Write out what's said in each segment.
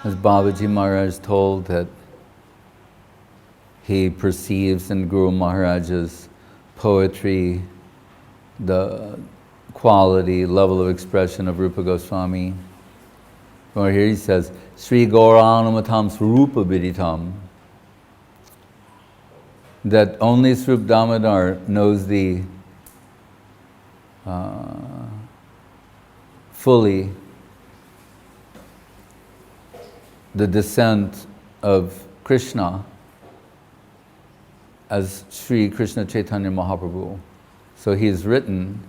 As Babaji Maharaj told that he perceives in Guru Maharaj's poetry the quality, level of expression of Rupa Goswami. Or here he says, Sri Gauranamatam Swarupa Viditam, that only Swarup Damodar knows the fully the descent of Krishna as Sri Krishna Chaitanya Mahaprabhu. So he's written,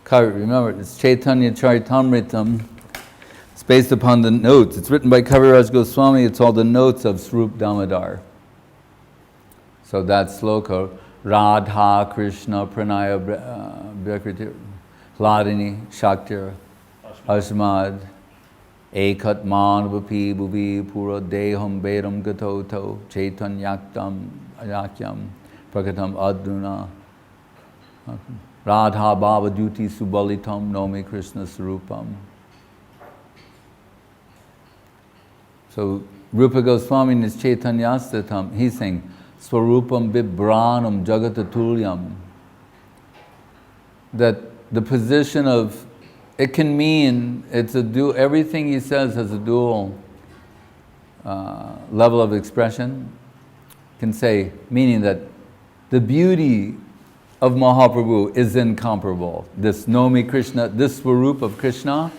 remember, it's Caitanya Charitamritam. It's based upon the notes. It's written by Kaviraj Goswami. It's all the notes of Swarup Damodar. So that sloka, Radha Krishna Pranaya Bhakriti Hladini Shaktir Ashmad Ekat Manvapi Bhuvi Pura Deham Vedam Gatoto Chaitanyaktam Ayakyam Prakatam Aduna Radha Bhava Duti Subalitam Nomi Krishna Sarupam. So Rupa Goswami in his Chaitanyastatam, he's saying Swarupam Bibranam Jagatatulyam. That the position of, it can mean, it's a dual, everything he says has a dual level of expression. Can say, meaning that the beauty of Mahaprabhu is incomparable. This Nomi Krishna, this Swarup of Krishna.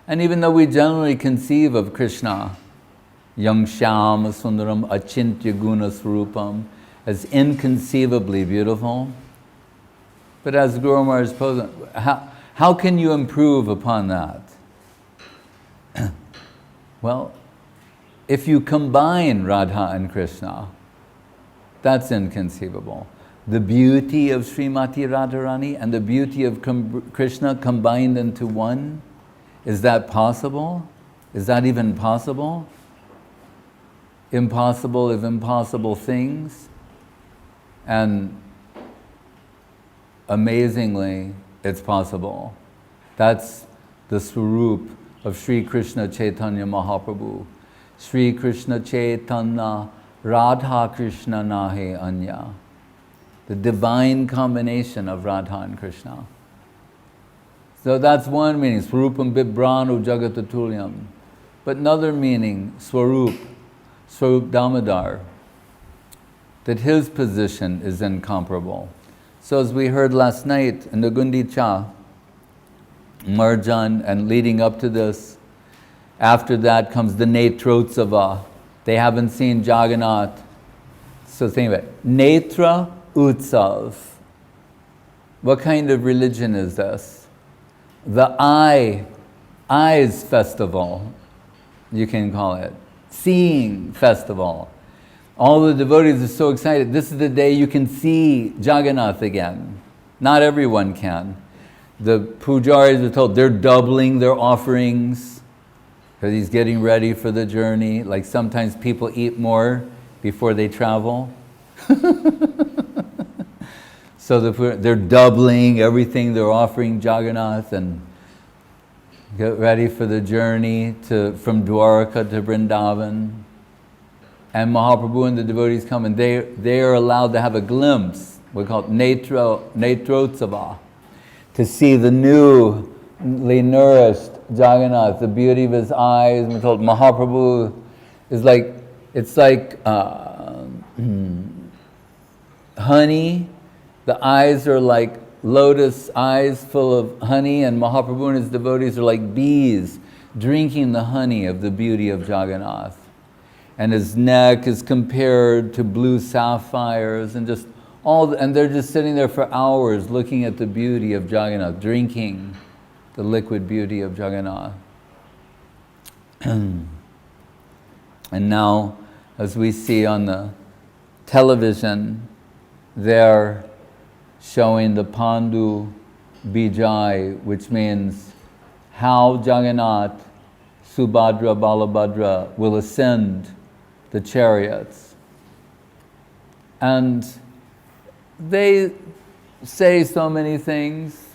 And even though we generally conceive of Krishna, Yang Shyam Sundaram Achintya Guna Swarupam, as inconceivably beautiful, but as Guru Maharaj posed, how can you improve upon that? Well, if you combine Radha and Krishna, that's inconceivable. The beauty of Srimati Radharani and the beauty of Krishna combined into one, is that possible? Is that even possible? Impossible of impossible things. And amazingly, it's possible. That's the Swarup of Sri Krishna Chaitanya Mahaprabhu. Sri Krishna Chaitanya Radha Krishna Nahe Anya. The divine combination of Radha and Krishna. So that's one meaning, Swarupam Bibranu Jagatatulyam. But another meaning, Swarup Damodar, that his position is incomparable. So as we heard last night in the Gundicha, Marjan, and leading up to this, after that comes the Netrotsava. They haven't seen Jagannath. So think about it. Netra Utsav. What kind of religion is this? The eyes festival, you can call it. Seeing festival. All the devotees are so excited. This is the day you can see Jagannath again. Not everyone can. The pujaris are told they're doubling their offerings because he's getting ready for the journey. Like sometimes people eat more before they travel. So they're doubling everything they're offering Jagannath and get ready for the journey from Dwarka to Vrindavan. And Mahaprabhu and the devotees come and they are allowed to have a glimpse, we call it Netrotsava, to see the newly nourished Jagannath, the beauty of his eyes. We're told Mahaprabhu is like, it's like honey. The eyes are like lotus eyes full of honey, and Mahaprabhu and his devotees are like bees drinking the honey of the beauty of Jagannath. And his neck is compared to blue sapphires, and just and they're just sitting there for hours looking at the beauty of Jagannath, drinking the liquid beauty of Jagannath. And now, as we see on the television, they're showing the Pandu Vijaya, which means how Jagannath, Subhadra, Balabhadra will ascend the chariots. And they say so many things.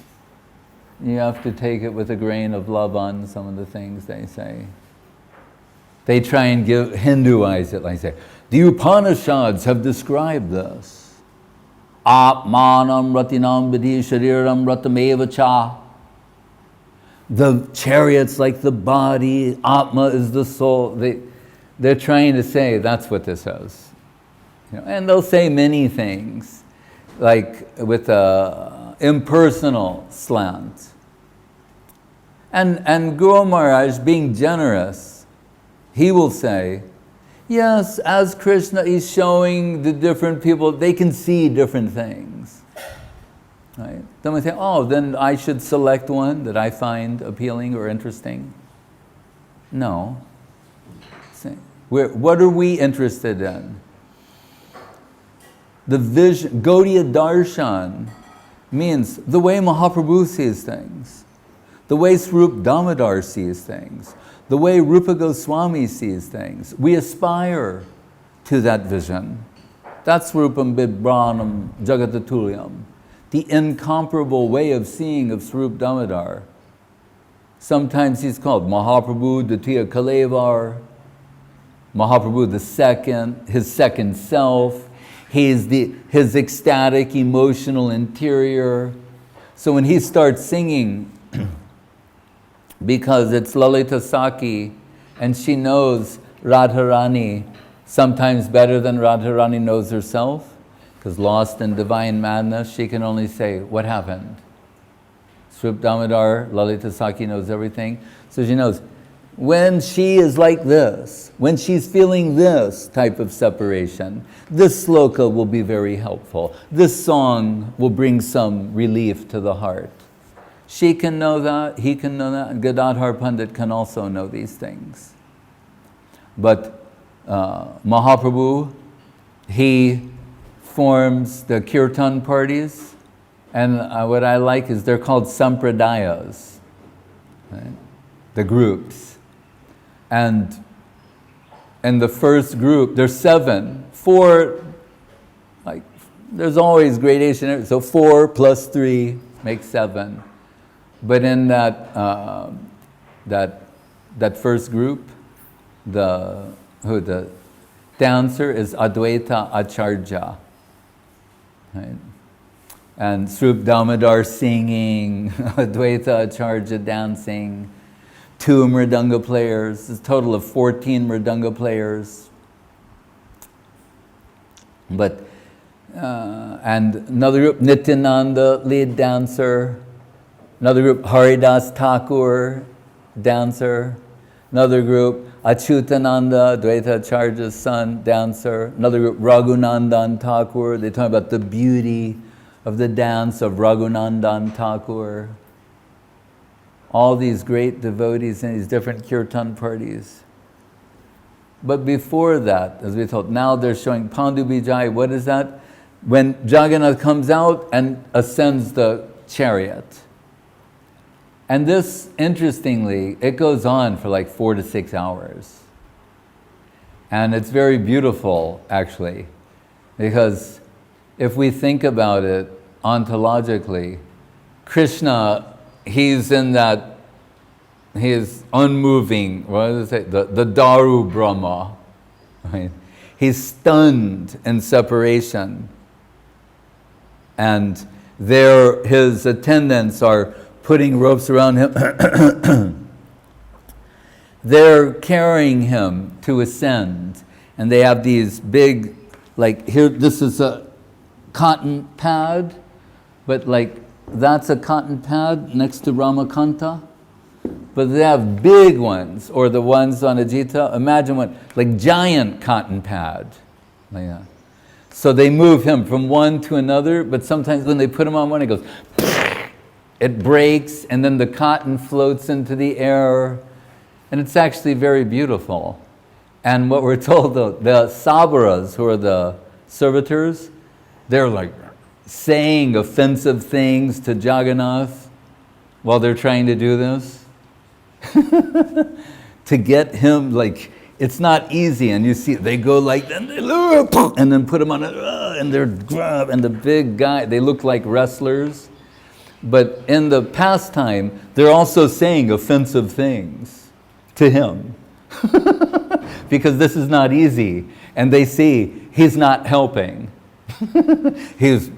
You have to take it with a grain of love on some of the things they say. They try and Hinduize it, like say, the Upanishads have described this. Atmanam ratinam vidhi shariram ratameva cha. The chariot's like the body, Atma is the soul. They're trying to say that's what this is. And they'll say many things, like with a impersonal slant. And Guru Maharaj, being generous, he will say, yes, as Krishna is showing the different people, they can see different things. Right? Then we say, oh, then I should select one that I find appealing or interesting. No. What are we interested in? The vision, Gaudiya Darshan, means the way Mahaprabhu sees things, the way Swarup Damodar sees things, the way Rupa Goswami sees things. We aspire to that vision. That's Swarupam Bibranam Jagatatulyam, the incomparable way of seeing of Swarup Damodar. Sometimes he's called Mahaprabhu Dutiya Kalevar, Mahaprabhu the second, his second self. He's his ecstatic, emotional interior. So when he starts singing, because it's Lalita Saki, and she knows Radharani sometimes better than Radharani knows herself, because lost in divine madness, she can only say, what happened? Swarup Damodar, Lalita Saki knows everything. So she knows, when she is like this, when she's feeling this type of separation, this sloka will be very helpful. This song will bring some relief to the heart. She can know that, he can know that, and Gadadhar Pandit can also know these things. But Mahaprabhu, he forms the kirtan parties, and what I like is they're called sampradayas, right? The groups. And in the first group, there's 4, like, there's always gradation, so 4 plus 3 makes 7. But in that first group, the dancer is Advaita Acharya, right? And Swarup Damodar singing, Advaita Acharya dancing, 2 mridanga players, a total of 14 mridanga players. But and another group, Nityananda, lead dancer. Another group, Haridas Thakur, dancer. Another group, Achyutananda, Dvaita Acharya's son, dancer. Another group, Raghunandan Thakur. They talk about the beauty of the dance of Raghunandan Thakur. All these great devotees in these different kirtan parties. But before that, as we told, now they're showing Pandu Vijaya. What is that? When Jagannath comes out and ascends the chariot. And this, interestingly, it goes on for like 4 to 6 hours. And it's very beautiful, actually, because if we think about it ontologically, Krishna, he's in that, he is unmoving, what does it say? The Daru Brahma. Right? He's stunned in separation. And there, his attendants are putting ropes around him. They're carrying him to ascend. And they have these big, like here, this is a cotton pad, but like that's a cotton pad next to Ramakanta. But they have big ones, or the ones on Ajita. Imagine what, like giant cotton pad. Like that. So they move him from one to another, but sometimes when they put him on one, it goes, it breaks, and then the cotton floats into the air. And it's actually very beautiful. And what we're told, though, the sabaras, who are the servitors, they're like saying offensive things to Jagannath while they're trying to do this. To get him, like, it's not easy, and you see they go like, and then put them on, and they're and the big guy, they look like wrestlers. But in the pastime, they're also saying offensive things to him. Because this is not easy. And they see he's not helping. He's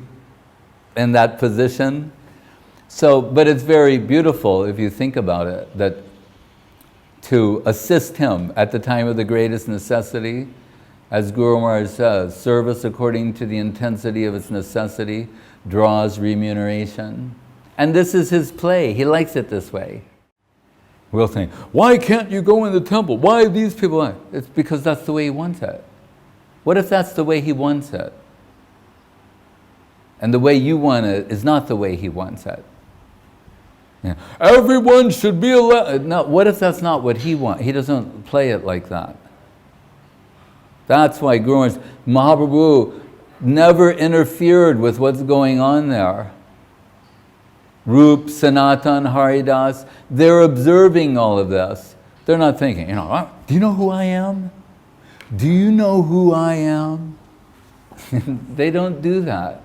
in that position. So, but it's very beautiful if you think about it, that to assist him at the time of the greatest necessity, as Guru Maharaj says, service according to the intensity of its necessity draws remuneration. And this is his play. He likes it this way. We'll think, why can't you go in the temple? Why these people? It's because that's the way he wants it. What if that's the way he wants it? And the way you want it is not the way he wants it. Yeah. Everyone should be allowed. No, what if that's not what he wants? He doesn't play it like that. That's why Guru Mahaprabhu never interfered with what's going on there. Rup, Sanatan, Haridas, they're observing all of this. They're not thinking, do you know who I am? Do you know who I am? They don't do that.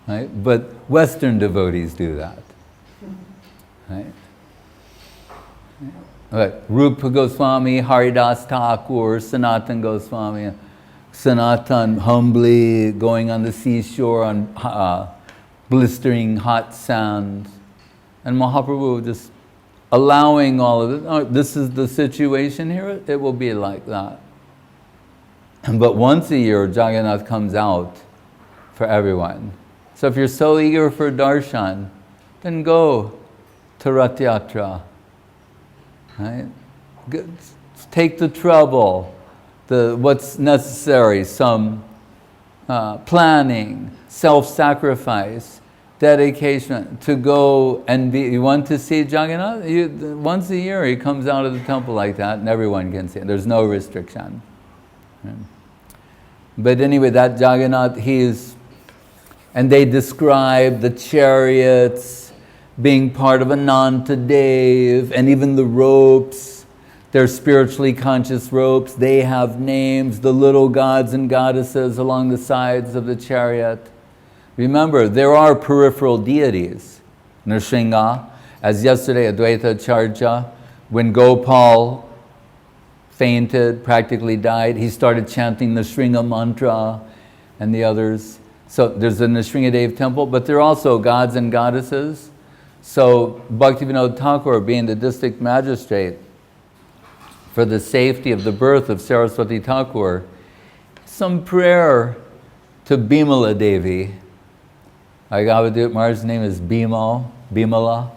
Right? But Western devotees do that. Right? Rupa Goswami, Haridas Thakur, Sanatan Goswami, Sanatan humbly going on the seashore on blistering hot sand, and Mahaprabhu just allowing all of it. Oh, this is the situation here, it will be like that. But once a year, Jagannath comes out for everyone. So if you're so eager for darshan, then go to Rathayatra. Right? Take the trouble, what's necessary, some planning, self-sacrifice, dedication to go and be. You want to see Jagannath? Once a year he comes out of the temple like that, and everyone can see it. There's no restriction. Right? But anyway, that Jagannath, and they describe the chariots being part of Ananta Dev, and even the ropes, they're spiritually conscious ropes. They have names, the little gods and goddesses along the sides of the chariot. Remember, there are peripheral deities. Nrsimha, as yesterday, Advaita Charja, when Gopal fainted, practically died, he started chanting the Nrsimha mantra and the others. So there's the Nrsimhadev temple, but there are also gods and goddesses. So Bhaktivinoda Thakur, being the district magistrate, for the safety of the birth of Saraswati Thakur, some prayer to Bimala Devi. Like Avadhut Maharaj's name is Bimala.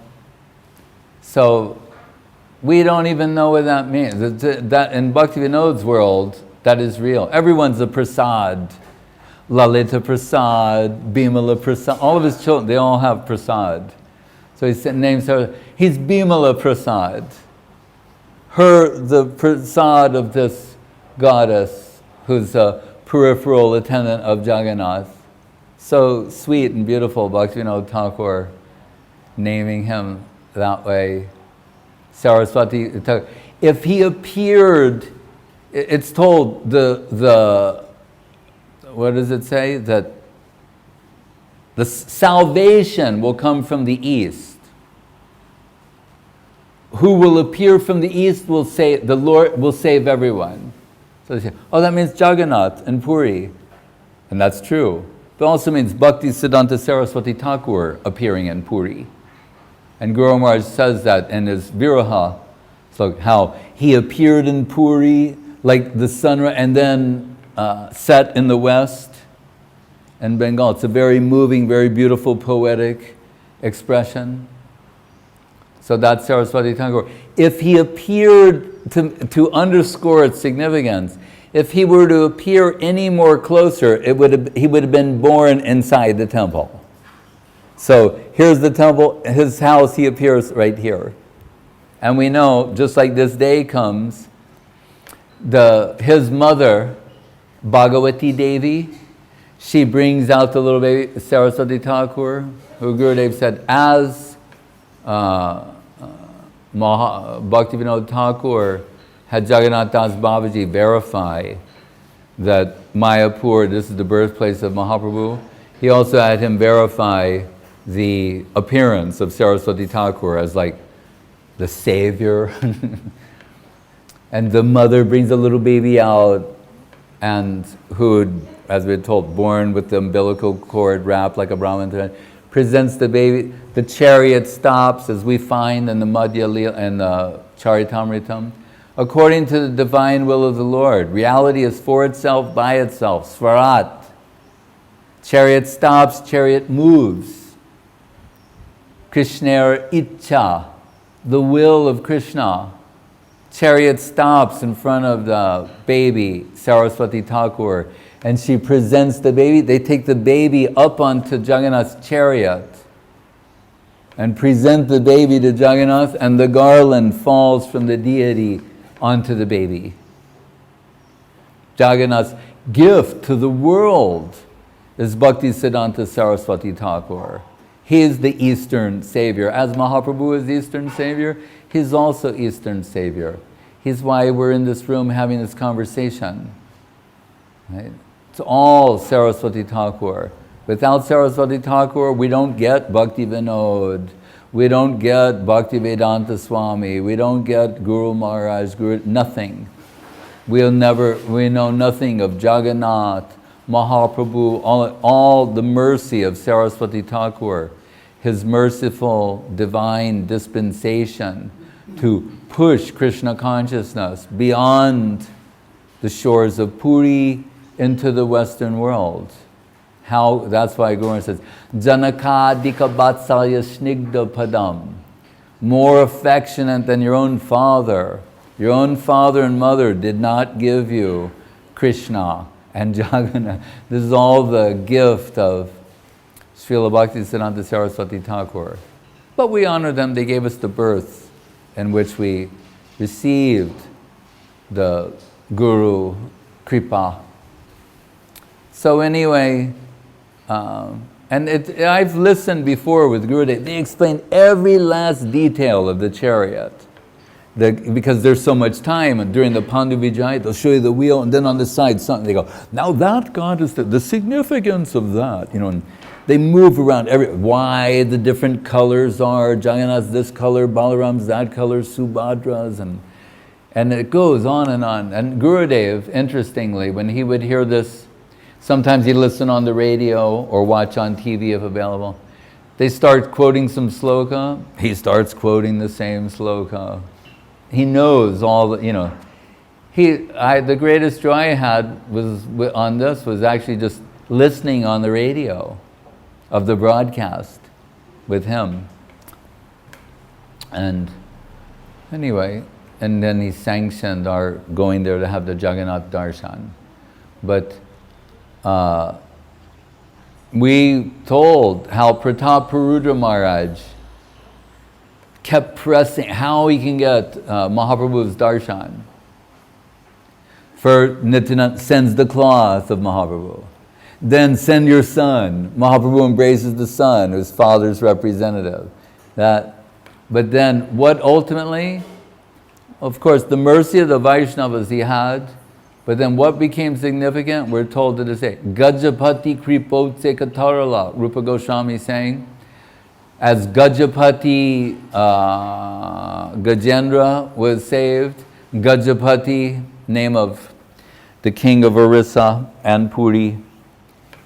So we don't even know what that means. That in Bhaktivinoda's world, that is real. Everyone's a prasad. Lalita Prasad, Bimala Prasad, all of his children, they all have prasad. So he's named her, he's Bimala Prasad. The prasad of this goddess, who's a peripheral attendant of Jagannath. So sweet and beautiful, Bhaktivinoda Thakur naming him that way. Saraswati Thakur. If he appeared, it's told what does it say? That the salvation will come from the east. Who will appear from the east will say, the Lord will save everyone. So they say, oh, that means Jagannath and Puri. And that's true. It also means Bhakti Siddhanta Saraswati Thakur appearing in Puri. And Guru Maharaj says that in his Viraha, so how he appeared in Puri like the sun, and then set in the west in Bengal. It's a very moving, very beautiful, poetic expression. So that's Saraswati Thakur. If he appeared, to underscore its significance, if he were to appear any more closer, he would have been born inside the temple. So here's the temple, his house, he appears right here. And we know, just like this day comes, his mother, Bhagavati Devi, she brings out the little baby, Saraswati Thakur, who Gurudev said, as Bhaktivinoda Thakur had Jagannath Das Babaji verify that Mayapur, this is the birthplace of Mahaprabhu. He also had him verify the appearance of Saraswati Thakur as like the savior. And the mother brings a little baby out, and who, as we're told, born with the umbilical cord wrapped like a Brahman thread, presents the baby. The chariot stops, as we find in the Madhya Lila and the Charitamritam, according to the divine will of the Lord. Reality is for itself, by itself, svarat. Chariot stops, chariot moves. Krishna Icha, the will of Krishna. Chariot stops in front of the baby, Saraswati Thakur, and she presents the baby. They take the baby up onto Jagannath's chariot and present the baby to Jagannath, and the garland falls from the deity onto the baby. Jagannath's gift to the world is Bhakti Siddhanta Saraswati Thakur. He is the Eastern Savior. As Mahaprabhu is the Eastern Savior, he's also Eastern Savior. He's why we're in this room having this conversation. Right? It's all Saraswati Thakur. Without Saraswati Thakur, we don't get Bhakti Vinod. We don't get Bhakti Vedanta Swami. We don't get Guru Maharaj, nothing. We know nothing of Jagannath, Mahaprabhu, all the mercy of Saraswati Thakur, his merciful divine dispensation to push Krishna consciousness beyond the shores of Puri into the Western world. That's why Guru says, Janakadika Vatsalya Snigdha Padam. More affectionate than your own father. Your own father and mother did not give you Krishna and Jagannath. This is all the gift of Srila Bhakti Siddhanta Saraswati Thakur. But we honor them. They gave us the birth in which we received the Guru Kripa. So anyway, I've listened before with Gurudev. They explain every last detail of the chariot. Because there's so much time, and during the Pandu Vijaya, they'll show you the wheel, and then on the side, something, they go, now that God is the significance of that, and they move around why the different colors are, Jagannath's this color, Balaram's that color, Subhadra's, and it goes on. And Gurudev, interestingly, when he would hear this, sometimes he'd listen on the radio or watch on TV if available. They start quoting some sloka, he starts quoting the same sloka. He knows all the, the greatest joy I had on this was actually just listening on the radio of the broadcast with him. And anyway, and then he sanctioned our going there to have the Jagannath Darshan. But we told how Pratap Parudra Maharaj kept pressing how he can get Mahaprabhu's darshan. For Nityananda sends the cloth of Mahaprabhu. Then send your son. Mahaprabhu embraces the son, who's father's representative. But then what ultimately? Of course, the mercy of the Vaishnavas he had, but then what became significant? We're told to say, Gajapati Kripotse Katarala, Rupa Goswami saying, as Gajapati Gajendra was saved, Gajapati, name of the king of Orissa and Puri,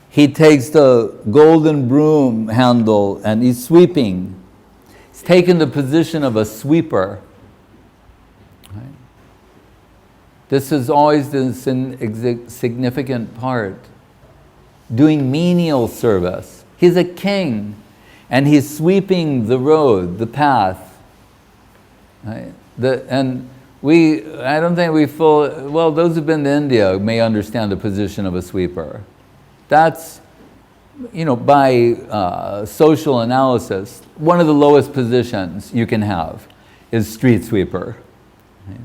he takes the golden broom handle and he's sweeping. He's taken the position of a sweeper. Right? This is always the significant part. Doing menial service. He's a king. And he's sweeping the road, the path. Right? I don't think those who've been to India may understand the position of a sweeper. That's, by social analysis, one of the lowest positions you can have is street sweeper. Right?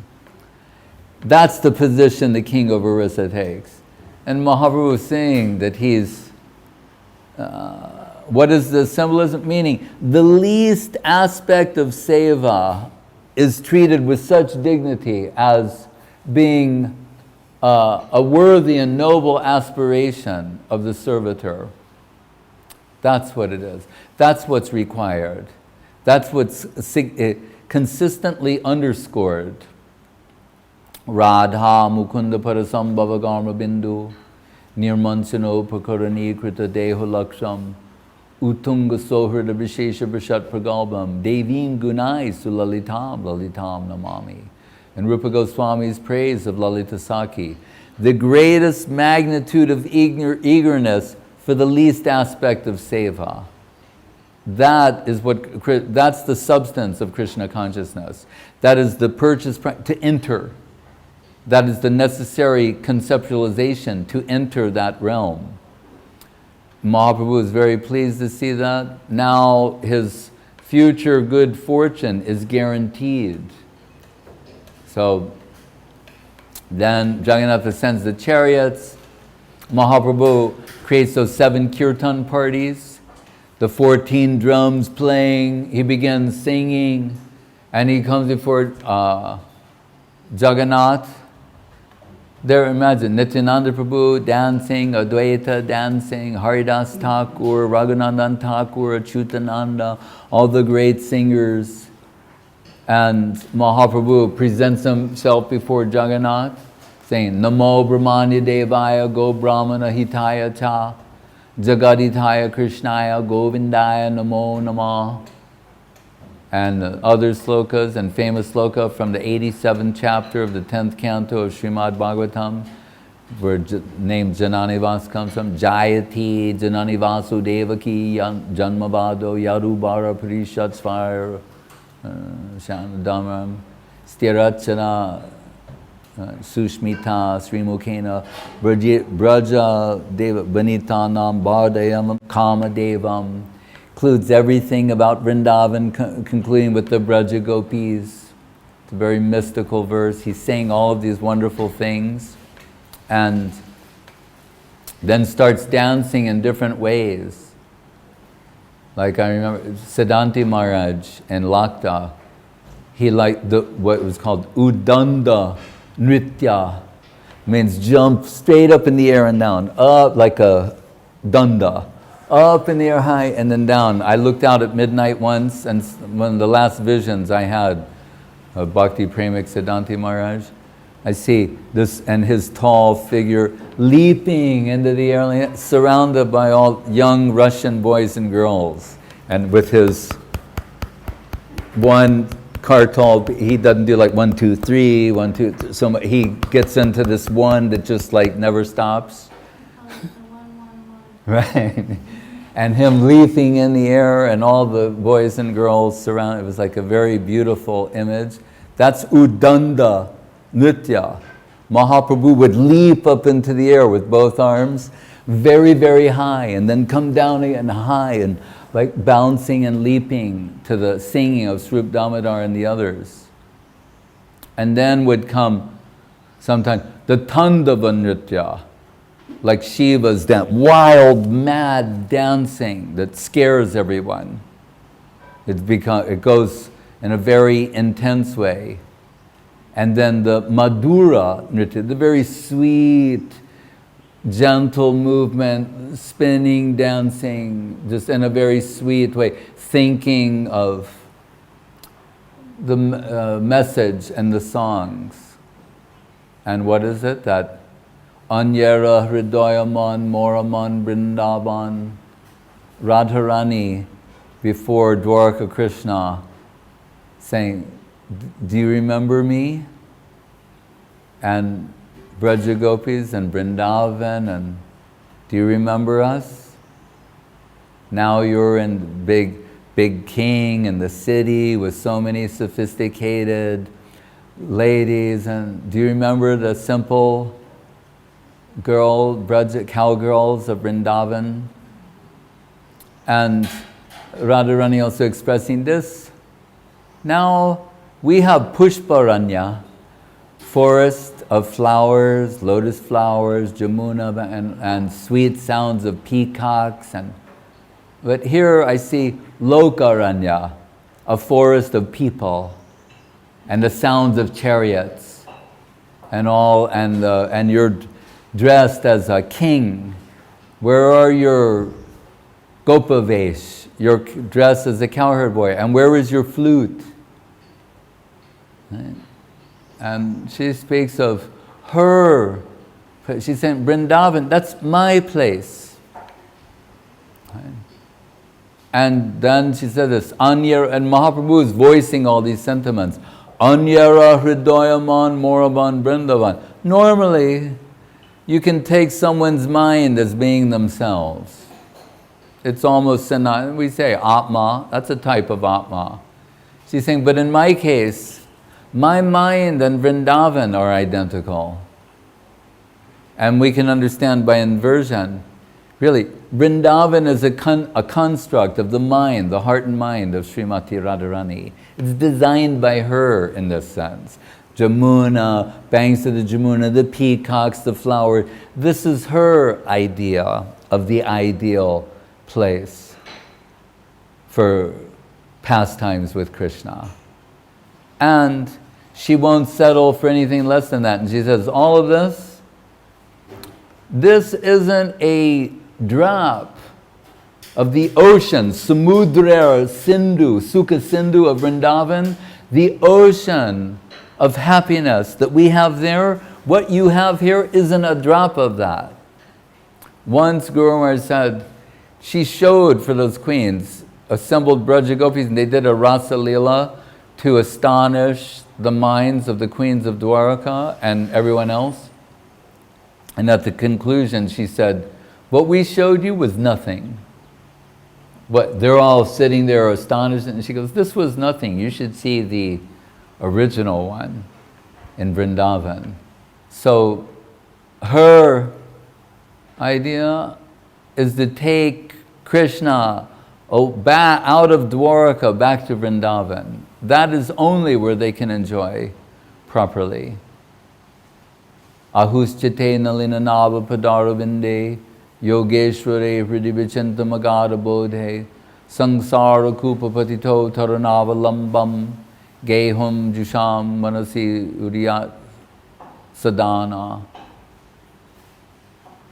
That's the position the king of Orissa takes. And Mahaprabhu is saying that he's what is the symbolism? Meaning, the least aspect of seva is treated with such dignity as being a worthy and noble aspiration of the servitor. That's what it is. That's what's required. That's what's consistently underscored. Radha Mukunda Parasambhava Garma Bindu Nirmanchano Pakarani Krita Deho Laksham Utunga Sohrada Vishesha Vishat Pragalbam Devim Gunai Sulalitam Lalitam Namami. And Rupa Goswami's praise of Lalita Saki, the greatest magnitude of eagerness for the least aspect of seva. That's the substance of Krishna consciousness. That is the purchase to enter. That is the necessary conceptualization to enter that realm. Mahaprabhu is very pleased to see that. Now his future good fortune is guaranteed. So then Jagannatha sends the chariots. Mahaprabhu creates those 7 kirtan parties, the 14 drums playing. He begins singing, and he comes before Jagannath. There, imagine, Nityananda Prabhu dancing, Advaita dancing, Haridas Thakur, Raghunandan Thakur, Achyutananda, all the great singers. And Mahaprabhu presents himself before Jagannath, saying, Namo Brahmanya Devaya Go Brahmana Hitaya Cha Jagadithaya Krishnaya Govindaya Namo Namah. And other slokas, and famous sloka from the 87th chapter of the 10th canto of Srimad Bhagavatam, where name Jananivas comes from. Jayati Jananivasu Devaki Janmavado Yarubara Parishat Svara Shanadamaram Stirachana Sushmita Srimukena Braja Deva Vanitanam Bardayam Kama Devam. Includes everything about Vrindavan, concluding with the Braja Gopis. It's a very mystical verse. He's saying all of these wonderful things, and then starts dancing in different ways. Like I remember Siddhanti Maharaj and Lakta, he liked what was called Udanda Nritya, means jump straight up in the air and down, up like a danda. Up in the air high and then down. I looked out at midnight once, and one of the last visions I had of Bhakti Premik Siddhanti Maharaj, I see this and his tall figure leaping into the air, surrounded by all young Russian boys and girls. And with his one kartal, he doesn't do like 1, 2, 3, 1, 2, 3. So he gets into this one that just like never stops. Right. And him leaping in the air and all the boys and girls surround. It was like a very beautiful image. That's Udanda Nritya. Mahaprabhu would leap up into the air with both arms, very, very high, and then come down again high, and like bouncing and leaping to the singing of Srup Damodar and the others. And then would come sometimes the Tandava Nritya, like Shiva's dance, wild, mad dancing that scares everyone. It goes in a very intense way. And then the Madhura Nritya, the very sweet, gentle movement, spinning, dancing, just in a very sweet way, thinking of the message and the songs. And what is it? That Anyara Hridayaman Moraman Vrindavan, Radharani before Dwarka Krishna, saying, do you remember me? And Braja Gopis and Vrindavan, and do you remember us? Now you're in big king in the city with so many sophisticated ladies, and do you remember the simple Braja cowgirls of Vrindavan? And Radharani also expressing this. Now we have Pushparanya, forest of flowers, lotus flowers, Jamuna, and sweet sounds of peacocks. But here I see Lokaranya, a forest of people, and the sounds of chariots. and you're dressed as a king. Where are your gopavesh? You're dressed as a cowherd boy. And where is your flute? Right? And she speaks of her. She's saying, Vrindavan, that's my place. Right? And then she said this, Anyara, and Mahaprabhu is voicing all these sentiments. Anyara hridayaman moraban Vrindavan. Normally, you can take someone's mind as being themselves. It's almost, we say Atma, that's a type of Atma. She's saying, but in my case, my mind and Vrindavan are identical. And we can understand by inversion, really, Vrindavan is a construct of the mind, the heart and mind of Srimati Radharani. It's designed by her in this sense. Jamuna, banks of the Jamuna, the peacocks, the flower. This is her idea of the ideal place for pastimes with Krishna. And she won't settle for anything less than that. And she says, all of this isn't a drop of the ocean, Samudra Sindhu, Sukha Sindhu of Vrindavan, the ocean of happiness that we have there. What you have here isn't a drop of that. Once Guru Maharaj said, she showed for those queens, assembled Braja Gopis, and they did a Rasa Leela to astonish the minds of the queens of Dwaraka and everyone else. And at the conclusion, she said, what we showed you was nothing. They're all sitting there astonished, and she goes, this was nothing. You should see the original one in Vrindavan. So her idea is to take Krishna out of Dwaraka back to Vrindavan. That is only where they can enjoy properly. Ahuschate nalina nava padaravinde yogeshware hridivichinta magara bodhe sangsara kupa patito taranava lambam gehum jusham manasi uriyat sadhana.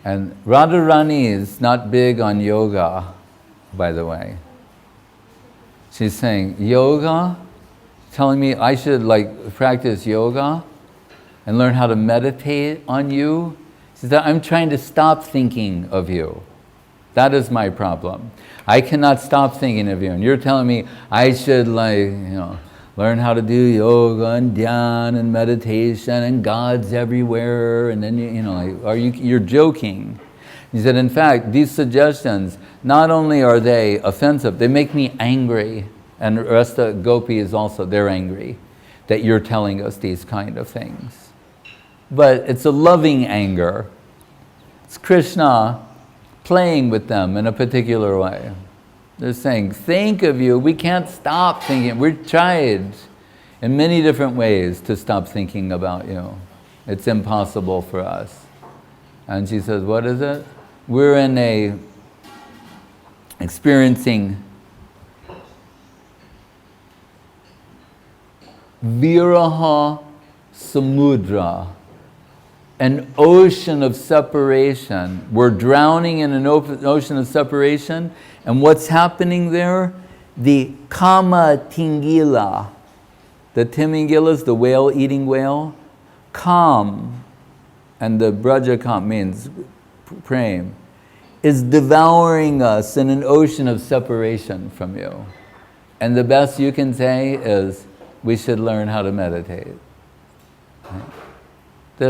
And Radharani is not big on yoga, by the way. She's saying, yoga? Telling me I should practice yoga and learn how to meditate on you? She said, I'm trying to stop thinking of you. That is my problem. I cannot stop thinking of you. And you're telling me I should learn how to do yoga and dhyan and meditation and God's everywhere. And then, you're joking. He said, in fact, these suggestions, not only are they offensive, they make me angry. And Rasta Gopi is also, they're angry that you're telling us these kind of things. But it's a loving anger. It's Krishna playing with them in a particular way. They're saying, think of you. We can't stop thinking. We've tried in many different ways to stop thinking about you. It's impossible for us. And she says, what is it? We're experiencing Viraha Samudra, an ocean of separation. We're drowning in an ocean of separation. And what's happening there? The Kama Tingila, the Timingilas, the whale-eating whale, Kam, and the Braja Kam means prem, is devouring us in an ocean of separation from you. And the best you can say is, we should learn how to meditate. We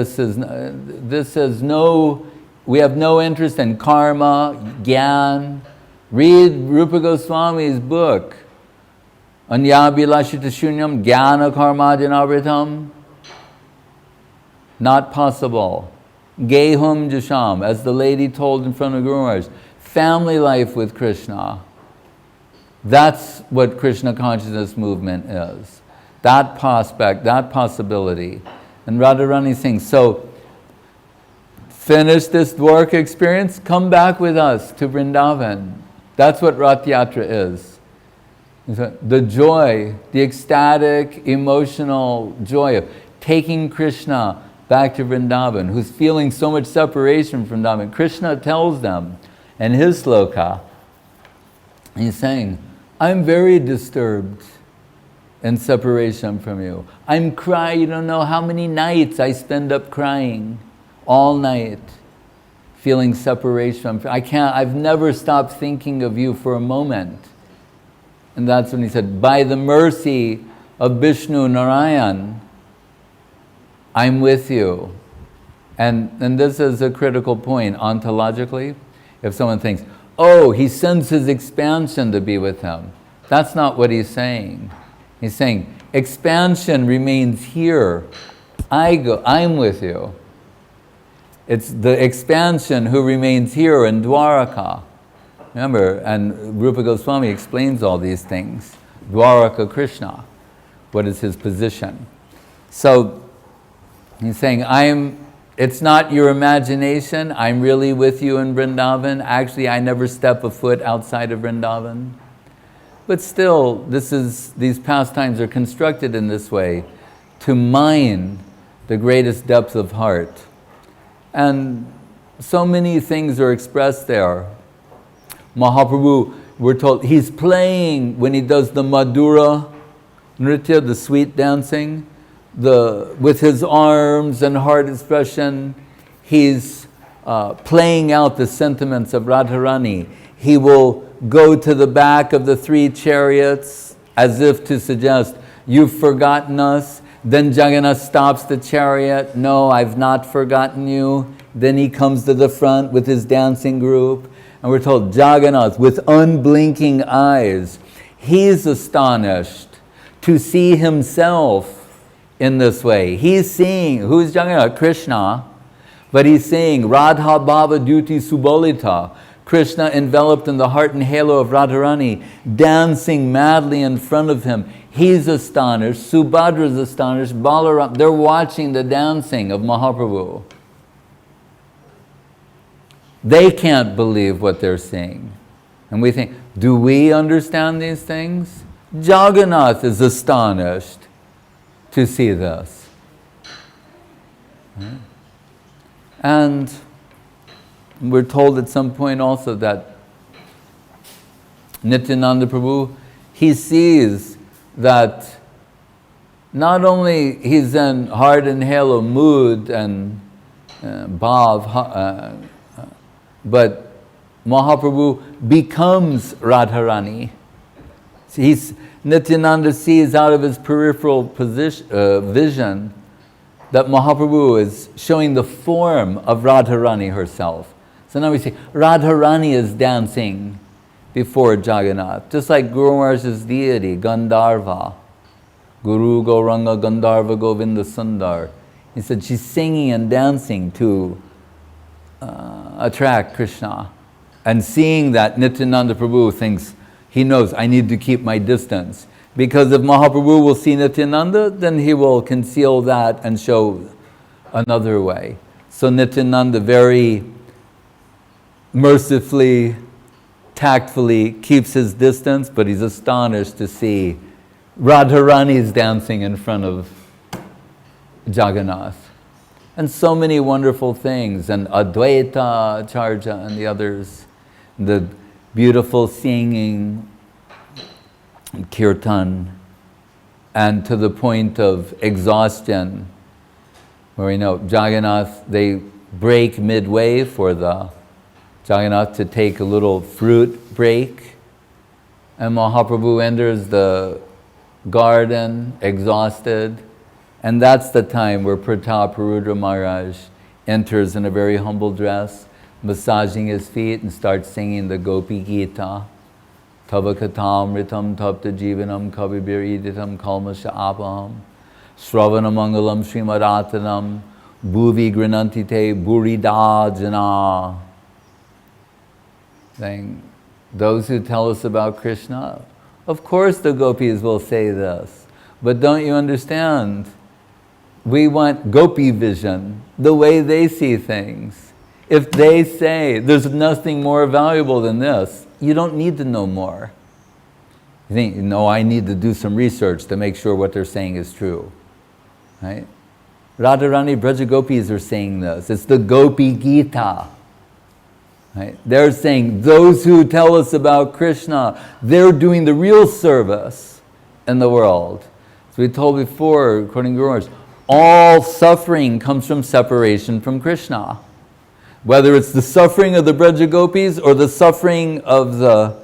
have no interest in karma, gyan. Read Rupa Goswami's book, Anyabhilashita Shunyam Jnana Karmadinavritam. Not possible. Gehum Jasham, as the lady told in front of Guru Maharaj, family life with Krishna. That's what Krishna consciousness movement is. That prospect, that possibility. And Radharani sings, so finish this Dwarka experience, come back with us to Vrindavan. That's what Rathayatra is. The joy, the ecstatic, emotional joy of taking Krishna back to Vrindavan, who's feeling so much separation from Vrindavan. Krishna tells them in his sloka, he's saying, I'm very disturbed in separation from you. I'm crying, you don't know how many nights I spend up crying, all night, feeling separation. I've never stopped thinking of you for a moment. And that's when he said, by the mercy of Vishnu Narayan, I'm with you. And this is a critical point ontologically. If someone thinks, oh, he sends his expansion to be with him. That's not what he's saying. He's saying, expansion remains here. I'm with you. It's the expansion who remains here in Dwaraka. Remember, and Rupa Goswami explains all these things. Dwaraka Krishna, what is his position? So, he's saying, it's not your imagination, I'm really with you in Vrindavan. Actually, I never step a foot outside of Vrindavan. But still, these pastimes are constructed in this way to mine the greatest depths of heart. And so many things are expressed there. Mahaprabhu, we're told, he's playing when he does the Madhura Nritya, the sweet dancing, with his arms and heart expression, he's playing out the sentiments of Radharani. He will go to the back of the three chariots as if to suggest, you've forgotten us. Then Jagannath stops the chariot. No, I've not forgotten you. Then he comes to the front with his dancing group. And we're told Jagannath, with unblinking eyes, he's astonished to see himself in this way. He's seeing, who's Jagannath? Krishna. But he's seeing Radha Bhava Duti Subolita, Krishna enveloped in the heart and halo of Radharani, dancing madly in front of him. He's astonished, Subhadra's astonished, Balaram, they're watching the dancing of Mahaprabhu. They can't believe what they're seeing. And we think, do we understand these things? Jagannath is astonished to see this. And we're told at some point also that Nityananda Prabhu, he sees that not only he's in heart and halo mood and bhav, but Mahaprabhu becomes Radharani. Nityananda sees out of his peripheral vision that Mahaprabhu is showing the form of Radharani herself. So now we see Radharani is dancing before Jagannath, just like Guru Maharaj's deity, Gandharva. Guru Gauranga Gandharva Govinda Sundar. He said she's singing and dancing to attract Krishna. And seeing that, Nityananda Prabhu thinks, he knows, I need to keep my distance. Because if Mahaprabhu will see Nityananda, then he will conceal that and show another way. So Nityananda very mercifully, tactfully keeps his distance, but he's astonished to see Radharani is dancing in front of Jagannath. And so many wonderful things, and Advaita Charja and the others, the beautiful singing, kirtan, and to the point of exhaustion, where we know Jagannath, they break midway for the Jagannath to take a little fruit break, and Mahaprabhu enters the garden exhausted, and that's the time where Pratap Maharaj enters in a very humble dress, massaging his feet and starts singing the Gopi Gita. Tava katam ritam tapta jivanam kavibir iditam kalmasha apaham Sravana mangalam srimadatanam bhuvi granantite burida jana. Saying, those who tell us about Krishna, of course the gopis will say this, but don't you understand? We want gopi vision, the way they see things. If they say there's nothing more valuable than this, you don't need to know more. You think, no, I need to do some research to make sure what they're saying is true. Right? Radharani Braja Gopis are saying this. It's the Gopi Gita. Right? They're saying those who tell us about Krishna, they're doing the real service in the world. So we told before, according to Guru Maharaj, all suffering comes from separation from Krishna. Whether it's the suffering of the Braja Gopis or the suffering of the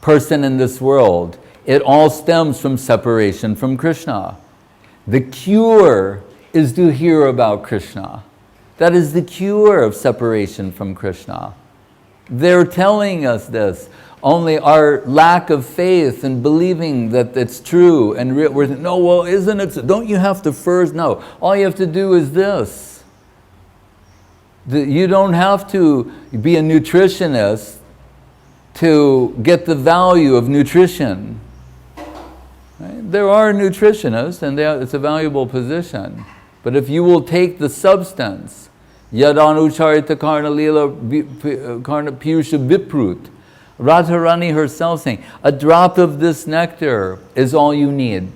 person in this world, it all stems from separation from Krishna. The cure is to hear about Krishna. That is the cure of separation from Krishna. They're telling us this. Only our lack of faith and believing that it's true and we're thinking, no, well, isn't it? Don't you have to first? No, all you have to do is this. You don't have to be a nutritionist to get the value of nutrition. Right? There are nutritionists and it's a valuable position. But if you will take the substance, Yadanucharita Karna Lila Karna Piyusha Viprut, Radharani herself saying, a drop of this nectar is all you need.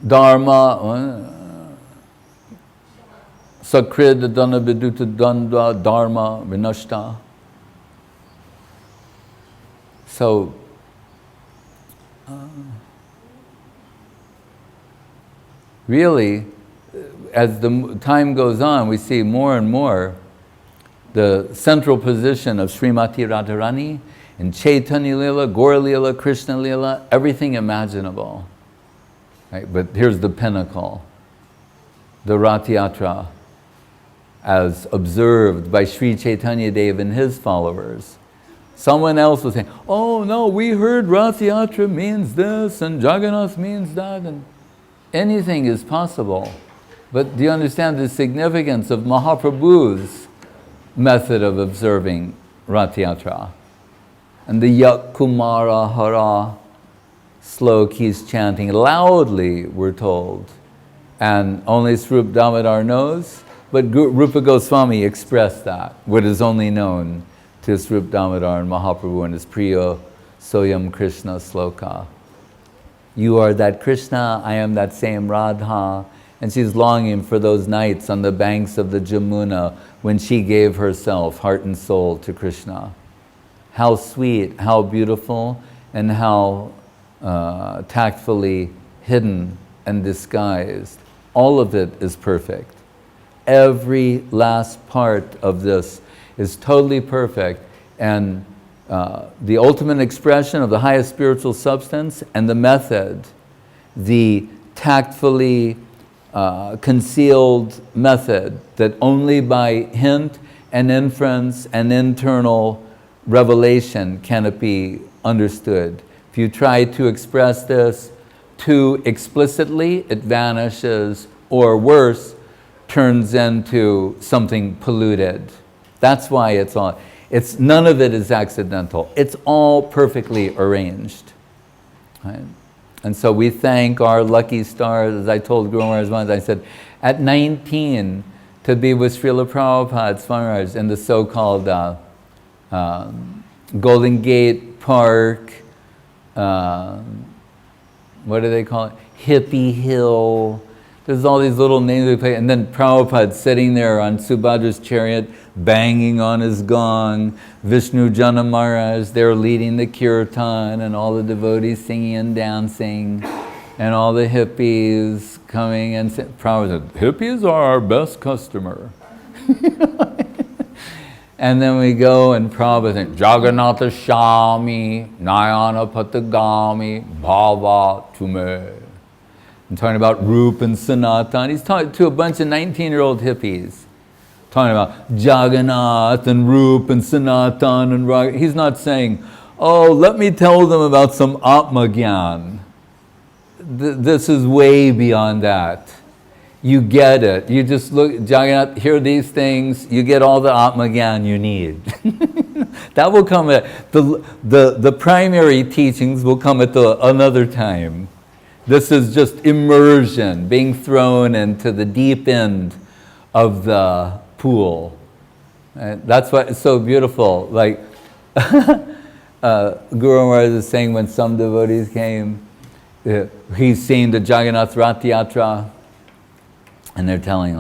Dharma, Sakrid Dana Viduta Dandva Dharma Vinashta. So, really, as the time goes on, we see more and more the central position of Srimati Radharani in Caitanya Lila, Gaura Lila, Krishna Lila, everything imaginable. Right? But here's the pinnacle, the Rathayatra, as observed by Sri Chaitanya Dev and his followers. Someone else was saying, oh no, we heard Rathayatra means this and Jagannath means that, and anything is possible. But do you understand the significance of Mahaprabhu's method of observing Rathayatra? And the Yak Kumara Hara slok he's chanting loudly, we're told. And only Srup Damodar knows, but Rupa Goswami expressed that, what is only known to Srup Damodar and Mahaprabhu in his Priya Soyam Krishna sloka. You are that Krishna, I am that same Radha. And she's longing for those nights on the banks of the Jamuna when she gave herself, heart and soul, to Krishna. How sweet, how beautiful, and how tactfully hidden and disguised. All of it is perfect. Every last part of this is totally perfect, and the ultimate expression of the highest spiritual substance and the method, the tactfully concealed method that only by hint and inference and internal revelation can it be understood. If you try to express this too explicitly, it vanishes, or worse, turns into something polluted. That's why none of it is accidental. It's all perfectly arranged. Right? And so we thank our lucky stars. As I told Guru Maharaj once, I said, at 19, to be with Srila Prabhupada, Swami Maharaj, in the so-called Golden Gate Park, what do they call it? Hippie Hill. There's all these little names we play. And then Prabhupada sitting there on Subhadra's chariot, banging on his gong. Vishnu Jana Maharaj, they're leading the kirtan, and all the devotees singing and dancing, and all the hippies coming and Prabhupada said, hippies are our best customer. And then we go and Prabhupada said, Jagannatha Shami, Nayana Patagami, Bhava Tume. I'm talking about Rup and Sanatan. He's talking to a bunch of 19-year-old hippies. Talking about Jagannath and Rup and Sanatan and Rag. He's not saying, oh, let me tell them about some Atma Gyan. This is way beyond that. You get it. You just look, Jagannath, hear these things, you get all the Atma Gyan you need. That will come at, the primary teachings will come at another time. This is just immersion, being thrown into the deep end of the pool. That's why it's so beautiful. Like Guru Maharaj is saying when some devotees came, he's seeing the Jagannath Rathayatra, and they're telling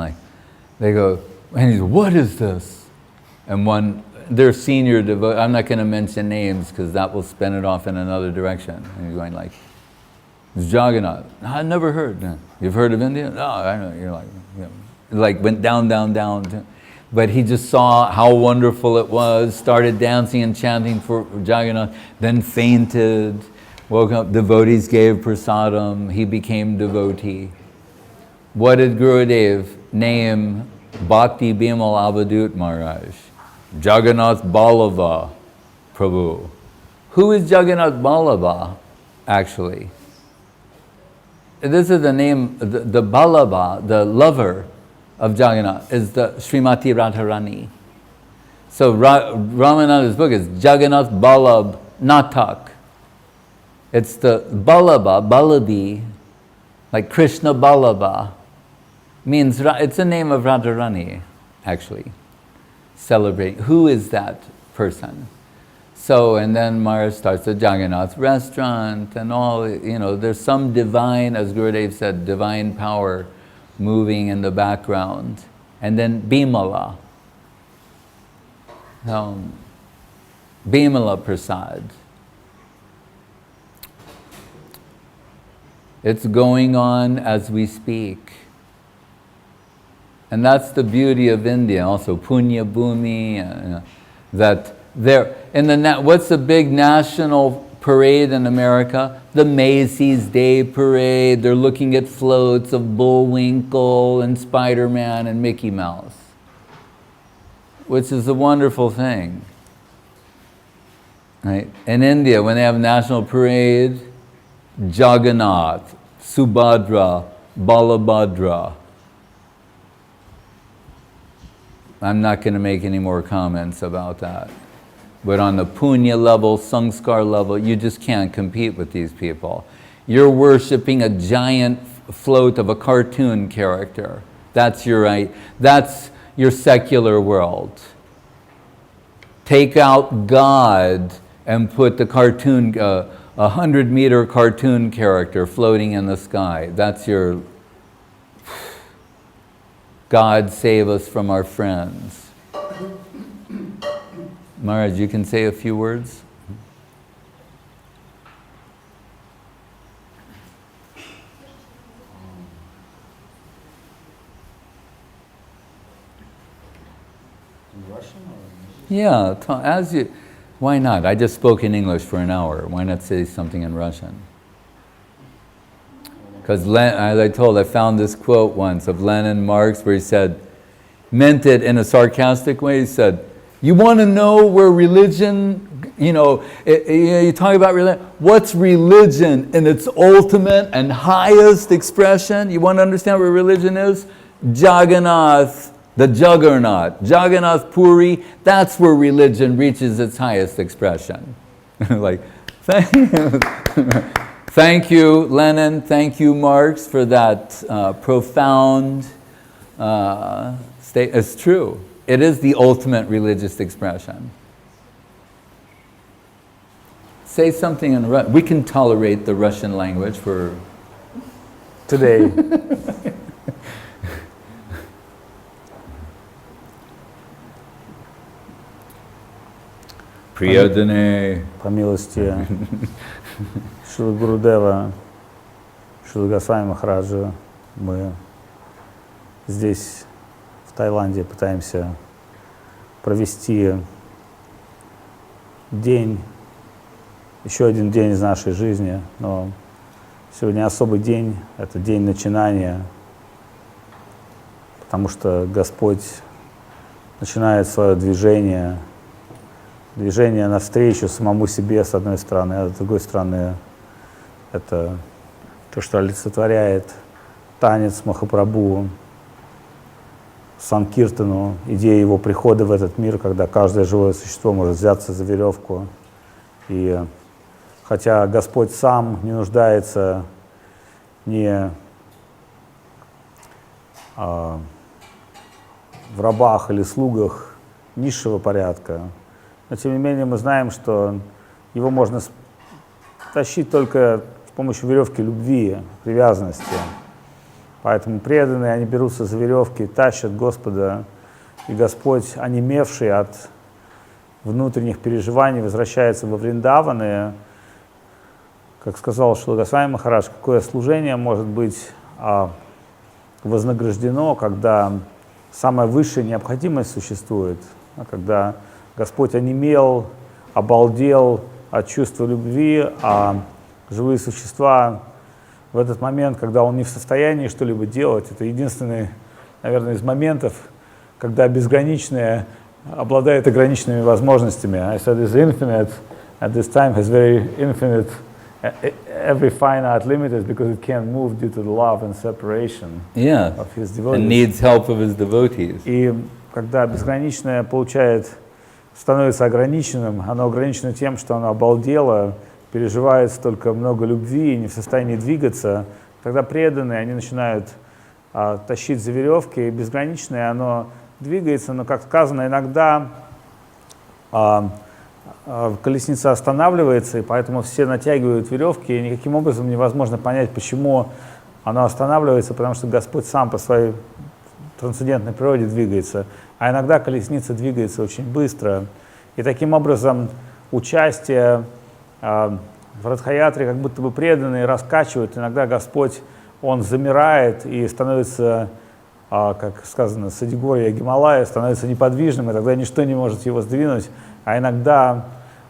they go, and he's, what is this? And their senior devotee, I'm not going to mention names because that will spin it off in another direction. And he's going it's Jagannath. I never heard. You've heard of India? No, I know. You're went down, down, down. But he just saw how wonderful it was, started dancing and chanting for Jagannath, then fainted, woke up, devotees gave prasadam, he became devotee. What did Gurudev name Bhakti Bimal Avadhut Maharaj? Jagannath Ballabha Prabhu. Who is Jagannath Ballabha, actually? This is the name, the Ballabha, the lover of Jagannath, is the Srimati Radharani. So Ramananda's book is Jagannath Ballabh Natak. It's the Ballabha, Balabi, like Krishna Ballabha, means, it's the name of Radharani, actually, celebrating. Who is that person? So, and then Maharaj starts a Jagannath restaurant and all, there's some divine, as Gurudev said, divine power moving in the background. And then Bimala. Bimala Prasad. It's going on as we speak. And that's the beauty of India, also Punya Bhumi, that there, what's the big national parade in America? The Macy's Day Parade. They're looking at floats of Bullwinkle and Spider-Man and Mickey Mouse, which is a wonderful thing. Right? In India, when they have national parade, Jagannath, Subhadra, Balabhadra. I'm not going to make any more comments about that. But on the punya level, sanskar level, you just can't compete with these people. You're worshipping a giant float of a cartoon character. That's your secular world. Take out God and put the cartoon, 100-meter cartoon character floating in the sky. That's your God save us from our friends. Maharaj, you can say a few words? In Russian or Yeah, why not? I just spoke in English for an hour. Why not say something in Russian? Because as I found this quote once of Lenin Marx where he said, meant it in a sarcastic way, he said, you want to know where religion, you talk about religion, what's religion in its ultimate and highest expression? You want to understand what religion is? Jagannath, the Juggernaut, Jagannath Puri, that's where religion reaches its highest expression. Thank you, Lenin. Thank you, Marx, for that profound statement. It's true. It is the ultimate religious expression. Say something in Russian. We can tolerate the Russian language for today. Приятные. По милости Шрила Гурудева, Шрила Госвами Махараджа, мы здесь, в Таиланде, пытаемся провести день, еще один день из нашей жизни, но сегодня особый день, это день начинания, потому что Господь начинает свое движение навстречу самому себе, с одной стороны, а с другой стороны, это то, что олицетворяет танец Махапрабху, Санкиртану, идея его прихода в этот мир, когда каждое живое существо может взяться за веревку. И хотя Господь сам не нуждается ни в рабах или слугах низшего порядка, но тем не менее мы знаем, что его можно тащить только помощью веревки любви, привязанности. Поэтому преданные, они берутся за веревки, тащат Господа, и Господь, онемевший от внутренних переживаний, возвращается во Вриндаван. И, как сказал Шрила Госвами Махарадж, какое служение может быть вознаграждено, когда самая высшая необходимость существует, когда Господь онемел, обалдел от чувства любви, а живые существа в этот момент, когда он не в состоянии что-либо делать, это единственный, наверное, из моментов, когда безграничное обладает ограниченными возможностями. I said is infinite at this time has very infinite, every finite limit is because it can't move due to the love and separation of his devotees. And needs help of his devotees. И когда безграничное становится ограниченным, оно ограничено тем, что оно обалдело, переживает столько много любви и не в состоянии двигаться, тогда преданные, они начинают тащить за веревки, и безграничное, оно двигается, но, как сказано, иногда колесница останавливается, и поэтому все натягивают веревки, и никаким образом невозможно понять, почему она останавливается, потому что Господь сам по своей трансцендентной природе двигается, а иногда колесница двигается очень быстро. И таким образом участие в Радхаятре как будто бы преданные раскачивают, иногда Господь, Он замирает и становится, как сказано, Садигорья Гималая, становится неподвижным, и тогда ничто не может его сдвинуть, а иногда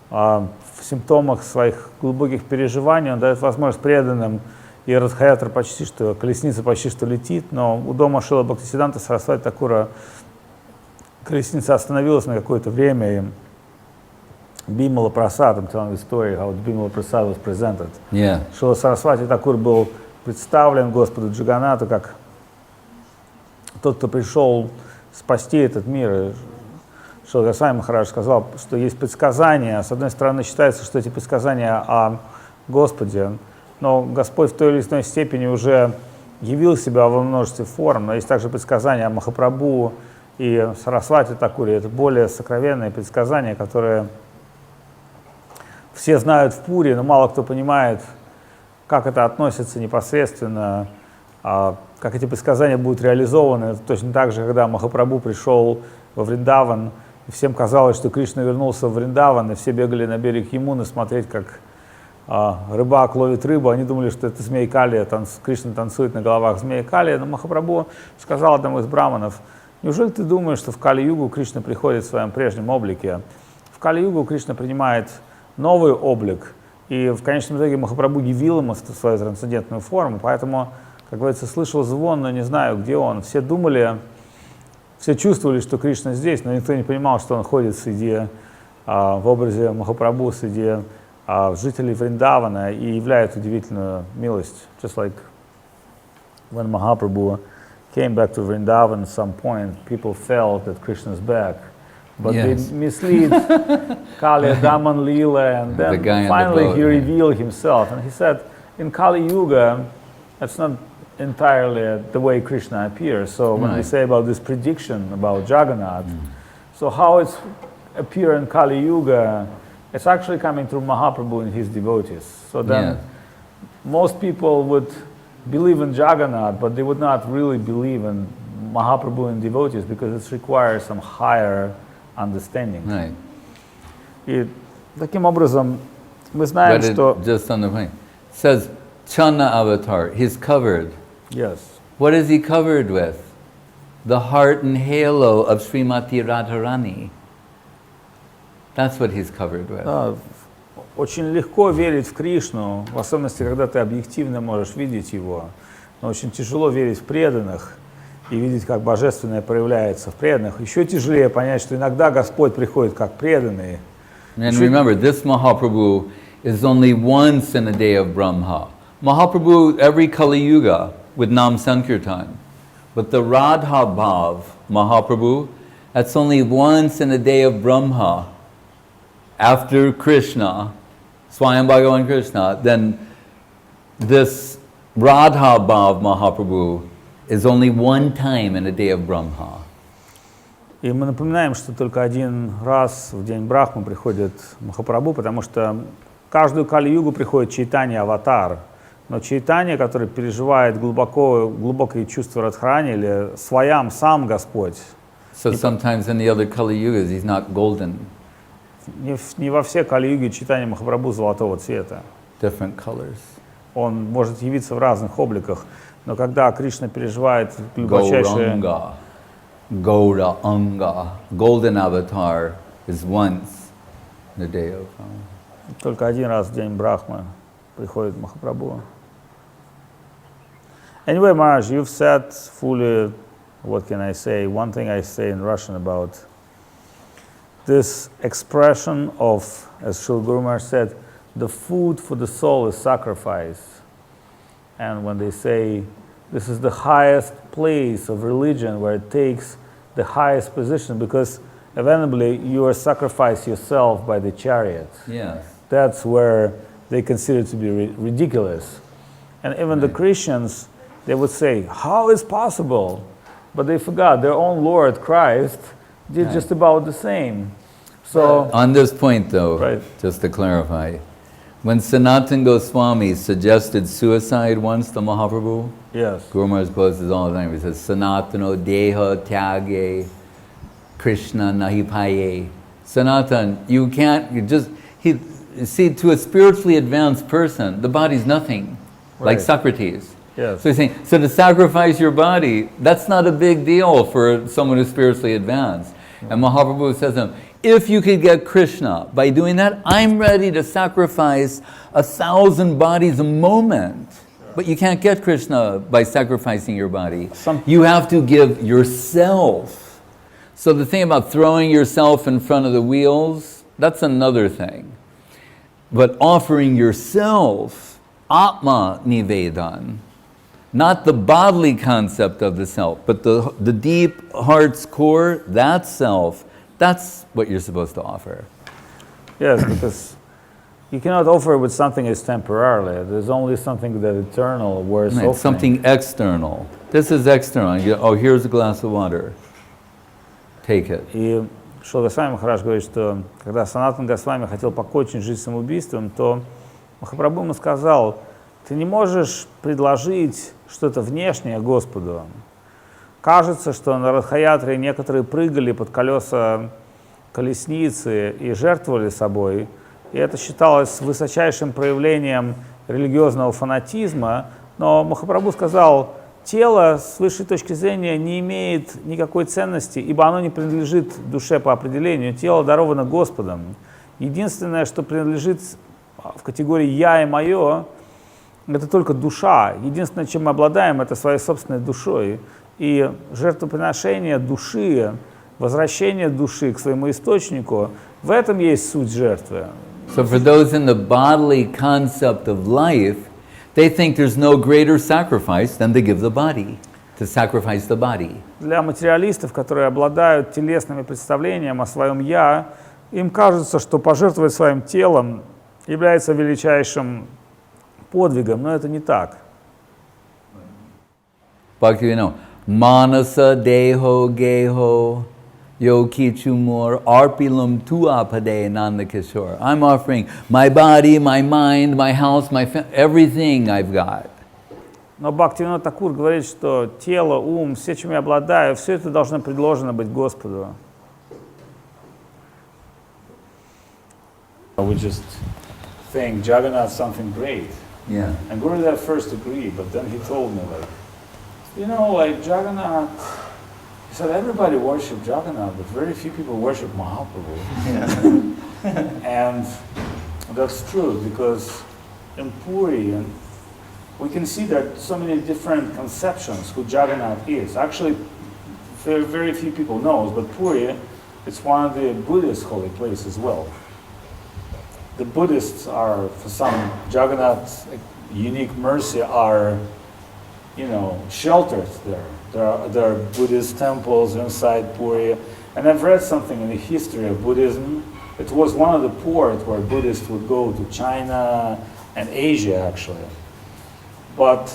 в симптомах своих глубоких переживаний Он дает возможность преданным, и Радхаятра почти что, колесница почти что летит, но у дома Шрила Бхактисиддханта Сарасвати Такура колесница остановилась на какое-то время, и Бимала Прасад, I'm telling the story how Bimala Prasad was presented. Шрила Сарасвати Такур был представлен Господу Джаганнату как тот, кто пришел спасти этот мир. И Шрила Госвами Махарадж сказал, что есть предсказания. С одной стороны, считается, что эти предсказания о Господе, но Господь в той или иной степени уже явил себя во множестве форм, но есть также предсказания о Махапрабху и Сарасвати Такуре. Это более сокровенные предсказания, которые все знают в Пури, но мало кто понимает, как это относится непосредственно, как эти предсказания будут реализованы. Это точно так же, когда Махапрабху пришел во Вриндаван, и всем казалось, что Кришна вернулся в Вриндаван, и все бегали на берег Ямуны смотреть, как рыбак ловит рыбу, они думали, что это змей Кали, Кришна танцует на головах змея Кали, но Махапрабху сказал одному из браманов: неужели ты думаешь, что в Кали-югу Кришна приходит в своем прежнем облике? В Кали-югу Кришна принимает новый облик, и в конечном итоге Махапрабху явил ему свою трансцендентную форму, поэтому, как говорится, слышал звон, но не знаю, где он. Все думали, все чувствовали, что Кришна здесь, но никто не понимал, что он ходит среди, в образе Махапрабху, среди жителей Вриндавана и являет удивительную милость. Just like when Mahaprabhu came back to Vrindavan at some point, people felt that Krishna's back, but they mislead Kali, Daman, Leela, and then finally he revealed himself. And he said, in Kali Yuga, that's not entirely the way Krishna appears. So when we say about this prediction about Jagannath, so how it's appear in Kali Yuga, it's actually coming through Mahaprabhu and his devotees. So then most people would believe in Jagannath, but they would not really believe in Mahaprabhu and devotees because it requires some higher understanding. Right. И таким образом мы знаем, что... Just on the point. It says, Channa avatar, he's covered. Yes. What is he covered with? The heart and halo of Srimati Radharani. That's what he's covered with. Да, очень легко верить в Кришну, в особенности, когда ты объективно можешь видеть его. Но очень тяжело верить в преданных и видеть, как божественное проявляется в преданных. Еще тяжелее понять, что иногда Господь приходит как преданный. And remember, this Mahaprabhu is only once in a day of Brahma. Mahaprabhu every Kali Yuga with Nam Sankirtan. But the Radha Bhav Mahaprabhu, that's only once in a day of Brahma. After Krishna, Swayam Bhagavan Krishna, then this Radha Bhav Mahaprabhu is only one time in a day of Brahma. И мы напоминаем, что только один раз в день Брахмы приходит Махапрабху, потому что каждую Кали-югу приходит Чайтанья аватар. Но Чайтанья, который переживает глубокие чувства Радхарани, или своям сам Господь. So sometimes in the other Kali Yugas, he's not golden. Не во все Кали-юги Чайтанья Махапрабху золотого цвета. Different colors. Он может явиться в разных обликах, но когда Кришна переживает глубочайшее... Gaura Anga. Golden avatar is once in the day of... Только один раз в день Брахмы приходит Махапрабху. Anyway, Maharaj, you've said fully, what can I say? One thing I say in Russian about this expression of, as Srila Guru Maharaj said, the food for the soul is sacrifice. And when they say this is the highest place of religion where it takes the highest position, because eventually you are sacrifice yourself by the chariot. Yes. That's where they consider to be ridiculous. And even the Christians, they would say, how is possible? But they forgot their own Lord Christ did just about the same. So on this point though, right. Just to clarify, when Sanatana Goswami suggested suicide once to Mahaprabhu, yes. Guru Maharaj quotes this all the time. He says, Sanatano deha tyage Krishna nahi paye. Sanatan, you can't, see, to a spiritually advanced person, the body's nothing, like Socrates. Yes. So he's saying, so to sacrifice your body, that's not a big deal for someone who's spiritually advanced. And Mahaprabhu says to him, if you could get Krishna by doing that, I'm ready to sacrifice 1,000 bodies a moment. But you can't get Krishna by sacrificing your body. You have to give yourself. So the thing about throwing yourself in front of the wheels, that's another thing. But offering yourself, Atma Nivedan, not the bodily concept of the self, but the deep heart's core, that self, that's what you're supposed to offer. Yes, because you cannot offer with something that's temporarily. There's only something that eternal, worth offering. Something external. This is external. Oh, here's a glass of water. Take it. И Шрила Госвами Махарадж говорит, что когда Санатана Госвами хотел покончить жизнь самоубийством, то Махапрабху ему сказал, ты не можешь предложить что-то внешнее Господу. Кажется, что на Радхаятре некоторые прыгали под колеса колесницы и жертвовали собой, и это считалось высочайшим проявлением религиозного фанатизма, но Махапрабху сказал, тело с высшей точки зрения не имеет никакой ценности, ибо оно не принадлежит душе по определению, тело даровано Господом. Единственное, что принадлежит в категории «я» и «моё», это только душа. Единственное, чем мы обладаем, это своей собственной душой. И жертвоприношение души, возвращение души к своему источнику, в этом есть суть жертвы. So for those in the bodily concept of life, they think there's no greater sacrifice than to give the body, to sacrifice the body. Для материалистов, которые обладают телесными представлениями о своем «я», им кажется, что пожертвовать своим телом является величайшим подвигом, но это не так. Bhakti, you know, Manasa deho geho yo kichumur arpilum tuapade nandakishore. I'm offering my body, my mind, my house, everything I've got. Но Бхактивинода Такур говорит, что тело, ум, все, чем я обладаю, все это должно предложено быть Господу. We just think Jagannath something great. Yeah. And Gurudev first agreed, but then he told me, like, you know, like Jagannath, he said everybody worship Jagannath, but very few people worship Mahaprabhu. Yeah. And that's true, because in Puri, and we can see that so many different conceptions who Jagannath is. Actually, very few people know, but Puri, it's one of the Buddhist holy places as well. The Buddhists are, for some, Jagannath's unique mercy are, you know, sheltered there. There are Buddhist temples inside Puri. And I've read something in the history of Buddhism. It was one of the ports where Buddhists would go to China and Asia, actually. But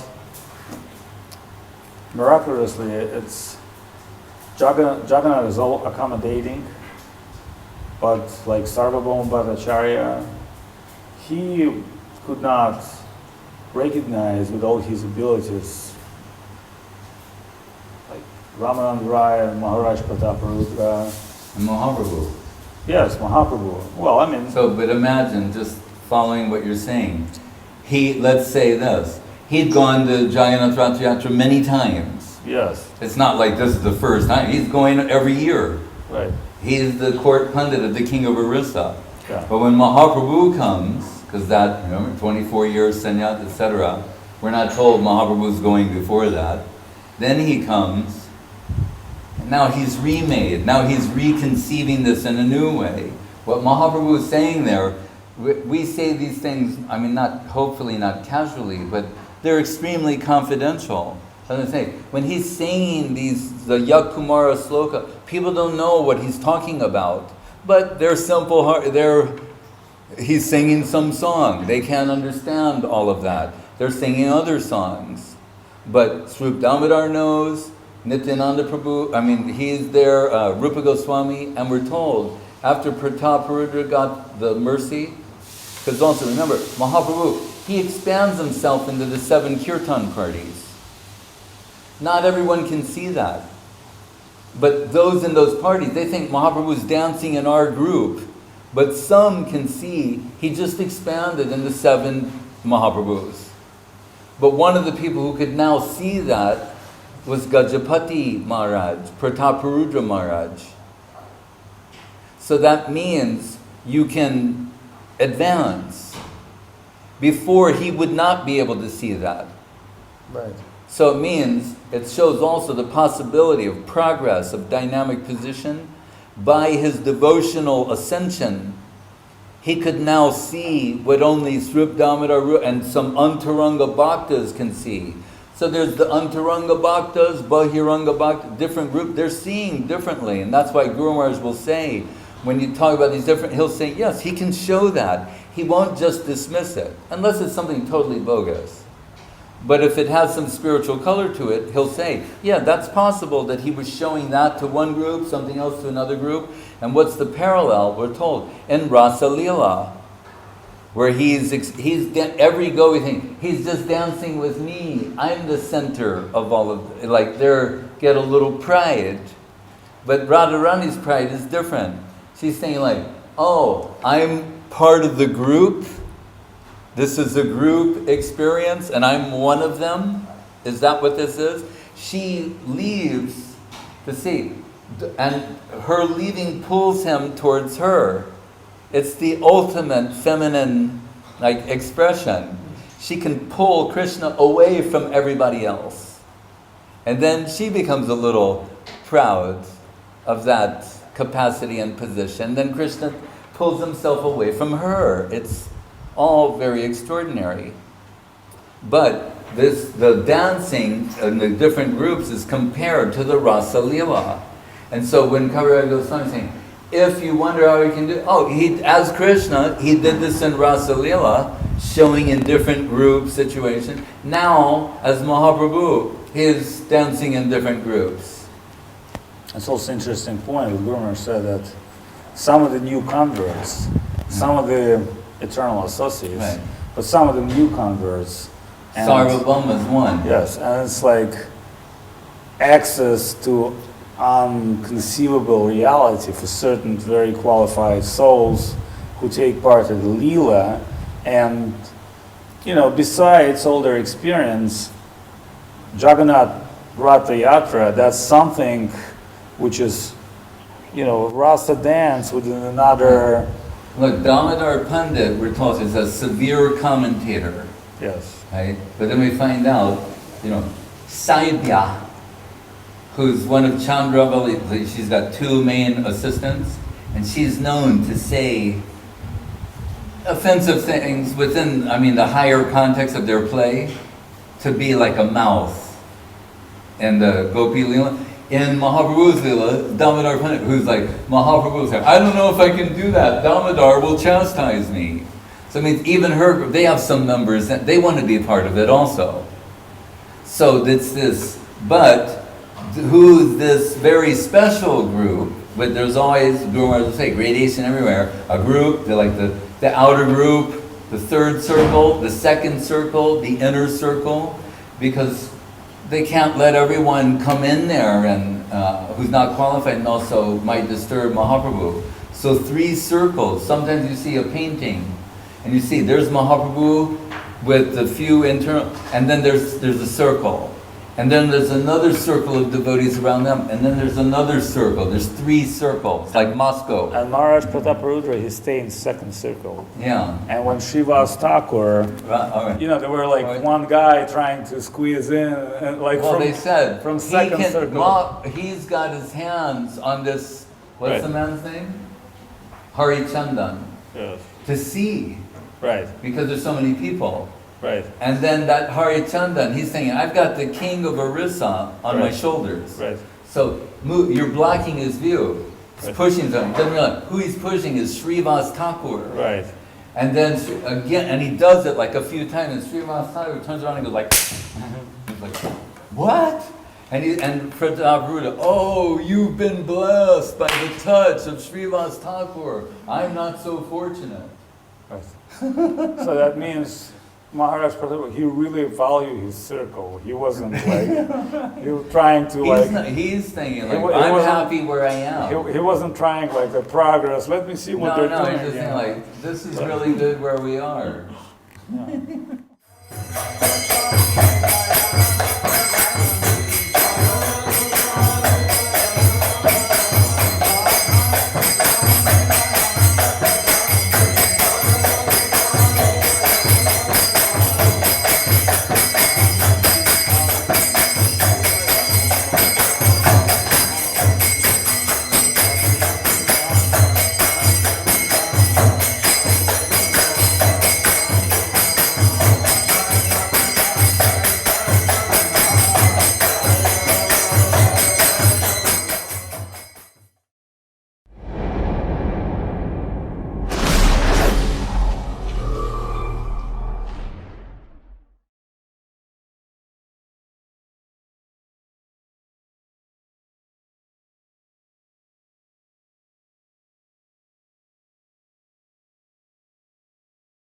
miraculously, Jagannath is all accommodating. But like Sarvabhauma Bhattacharya, he could not recognize with all his abilities, like Ramanand Raya, Maharaj Prataparudra, And Mahaprabhu. yes, Mahaprabhu. Well, I mean, So, but imagine, just following what you're saying, let's say this, he'd gone to Jagannath Rathayatra many times. yes, It's not like this is the first time, he's going every year. right. He's the court pundit of the king of Orissa. Yeah. But when Mahaprabhu comes, because that, 24 years, Sanyat, etc., we're not told Mahaprabhu's going before that. Then he comes, and now he's remade, now he's reconceiving this in a new way. What Mahaprabhu is saying there, we say these things, I mean, hopefully not casually, but they're extremely confidential. As I say, when he's saying the Yakumara sloka, people don't know what he's talking about. But they're simple, he's singing some song. They can't understand all of that. They're singing other songs. But Srup Damodar knows, Nityananda Prabhu, I mean, he's there, Rupa Goswami, and we're told, after Prataparudra got the mercy, because also remember, Mahaprabhu, he expands himself into the 7 kirtan parties. Not everyone can see that. But those in those parties, they think Mahaprabhu's dancing in our group. But some can see he just expanded into 7 Mahaprabhus. But one of the people who could now see that was Gajapati Maharaj, Prataparudra Maharaj. So that means you can advance. Before, he would not be able to see that. Right. So it shows also the possibility of progress, of dynamic position. By his devotional ascension, he could now see what only Srup Damodar and some Antaranga Bhaktas can see. So there's the Antaranga Bhaktas, Bahiranga Bhaktas, different group, they're seeing differently. And that's why Guru Maharaj will say, when you talk about these different, he'll say, yes, he can show that. He won't just dismiss it, unless it's something totally bogus. But if it has some spiritual color to it, he'll say, yeah, that's possible that he was showing that to one group, something else to another group. And what's the parallel? We're told in Rasa Leela, where he's every go thing, he's just dancing with me. I'm the center of all of, like they get a little pride. But Radharani's pride is different. She's saying like, oh, I'm part of the group. This is a group experience, and I'm one of them. Is that what this is? She leaves to see, and her leaving pulls him towards her. It's the ultimate feminine expression. She can pull Krishna away from everybody else. And then she becomes a little proud of that capacity and position. Then Krishna pulls himself away from her. It's all very extraordinary. But the dancing in the different groups is compared to the Rasa Leela. And so when Kaviraj Goswami is saying, if you wonder how he can do, as Krishna, he did this in Rasa Leela, showing in different group situations. Now, as Mahaprabhu, he's dancing in different groups. That's also an interesting point. The Guru Maharaj said that some of the new converts, some of the eternal associates, right, but some of the new converts. Sarvabhauma is one. Yes, and it's like access to unconceivable reality for certain very qualified souls who take part in the Leela. And, besides all their experience, Jagannath Rathayatra, that's something which is, Rasa dance within another. Look, Damodar Pandit, we're told, is a severe commentator. Yes. Right? But then we find out, Saibya, who's one of Chandravali, she's got 2 main assistants, and she's known to say offensive things within, the higher context of their play, to be like a mouth. And the Gopi Leela, in Mahaprabhu's Leela, Damodar Pandit, who's like, Mahaprabhu's saying, I don't know if I can do that, Damodar will chastise me. So it means even her group, they have some members, that they want to be a part of it also. So it's this, but who's this very special group, but there's always, Guru Maharaj will say, gradation everywhere, a group, they're like the outer group, the third circle, the second circle, the inner circle, because they can't let everyone come in there and who's not qualified and also might disturb Mahaprabhu. So 3 circles. Sometimes you see a painting and you see there's Mahaprabhu with the few internal, and then there's a circle. And then there's another circle of devotees around them, and then there's another circle. There's 3 circles, like Moscow. And Maharaj Prataparudra, he stayed in second circle. Yeah. And when Srivas Thakur, All right. you know, there were like one guy trying to squeeze in, and like Well, they said from second circle. He's got his hands on this. What's Right. the man's name? Hari Chandan. Yes. To see, Right, because there's so many people. right, And then that Hari Chandan, he's saying, "I've got the king of Orissa on my Right. shoulders." right, So you're blocking his view. He's Right. pushing them. Doesn't realize who he's pushing is Srivas Thakur. right. And then again, and he does it like a few times, and Srivas Thakur turns around and goes like, he's like, "What?" And Prataparudra, "Oh, you've been blessed by the touch of Srivas Thakur. I'm not so fortunate." Right. So that means Maharaj Pratap, he really valued his circle. He wasn't like, he was trying to He's thinking like, He I'm wasn't- happy where I am. he wasn't trying like the progress. Let me see what No, they're doing. he's just you saying know. like, this is really good where we are. Yeah.